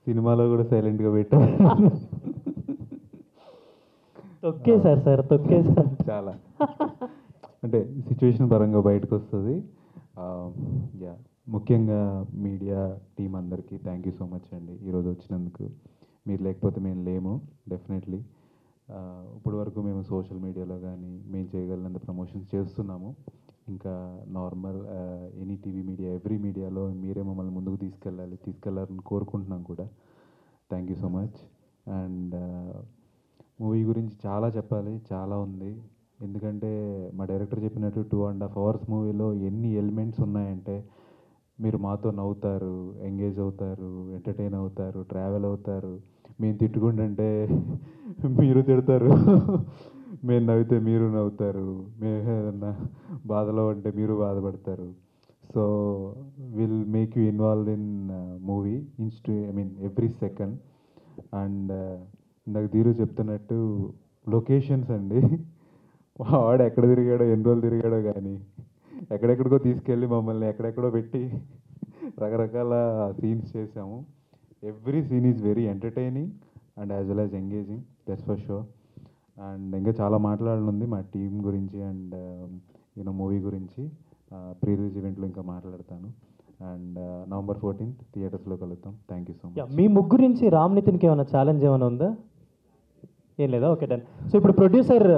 సినిమాలో కూడా సైలెంట్గా పెట్టా. తొక్కేశారు సార్, తొక్కేశారు. చాలా అంటే సిచ్యువేషన్ పరంగా బయటకు వస్తుంది. యా, ముఖ్యంగా మీడియా టీం అందరికీ థ్యాంక్ యూ సో మచ్ అండి ఈరోజు వచ్చినందుకు. మీరు లేకపోతే మేము లేము డెఫినెట్లీ. ఇప్పటి వరకు మేము సోషల్ మీడియాలో కానీ మేము చేయగలిగినంత ప్రమోషన్స్ చేస్తున్నాము. ఇంకా normal any TV media, every మీడియాలో మీరే మమ్మల్ని ముందుకు తీసుకెళ్లాలని కోరుకుంటున్నాం కూడా. Thank you so much. And movie గురించి చాలా చెప్పాలి, చాలా ఉంది. ఎందుకంటే మా డైరెక్టర్ చెప్పినట్టు 2.5 hours మూవీలో ఎన్ని ఎలిమెంట్స్ ఉన్నాయంటే, మీరు మాతో నవ్వుతారు, ఎంగేజ్ అవుతారు, ఎంటర్టైన్ అవుతారు, ట్రావెల్ అవుతారు. మేము తిట్టుకుంటుంటే మీరు తిడతారు, మేము నవ్వితే మీరు నవ్వుతారు, మేము ఏదన్నా బాధలో ఉంటే మీరు బాధపడతారు. So will make you involve in movie every second. And ఇందాక ధీరు చెప్తున్నట్టు లొకేషన్స్ అండి, వాడు ఎక్కడ తిరిగాడో, ఎన్ని రోజులు తిరిగాడో కానీ ఎక్కడెక్కడికో తీసుకెళ్ళి మమ్మల్ని ఎక్కడెక్కడో పెట్టి రకరకాల సీన్స్ చేసాము. Every scene is very entertaining and as well as engaging, that's for sure. And ఇంకా చాలా మాట్లాడనుంది మా టీం గురించి అండ్ మూవీ గురించి. ప్రీ రిలీజ్ ఈవెంట్లో ఇంకా మాట్లాడతాను. అండ్ November 14th థియేటర్స్లో కలుద్దాం. Thank you so much. మీ ముగ్గురు నుంచి రామ్ నితిన్కి ఏమైనా ఛాలెంజ్ ఏమైనా ఉందా? ఏం లేదా? Okay, done. సో ఇప్పుడు ప్రొడ్యూసర్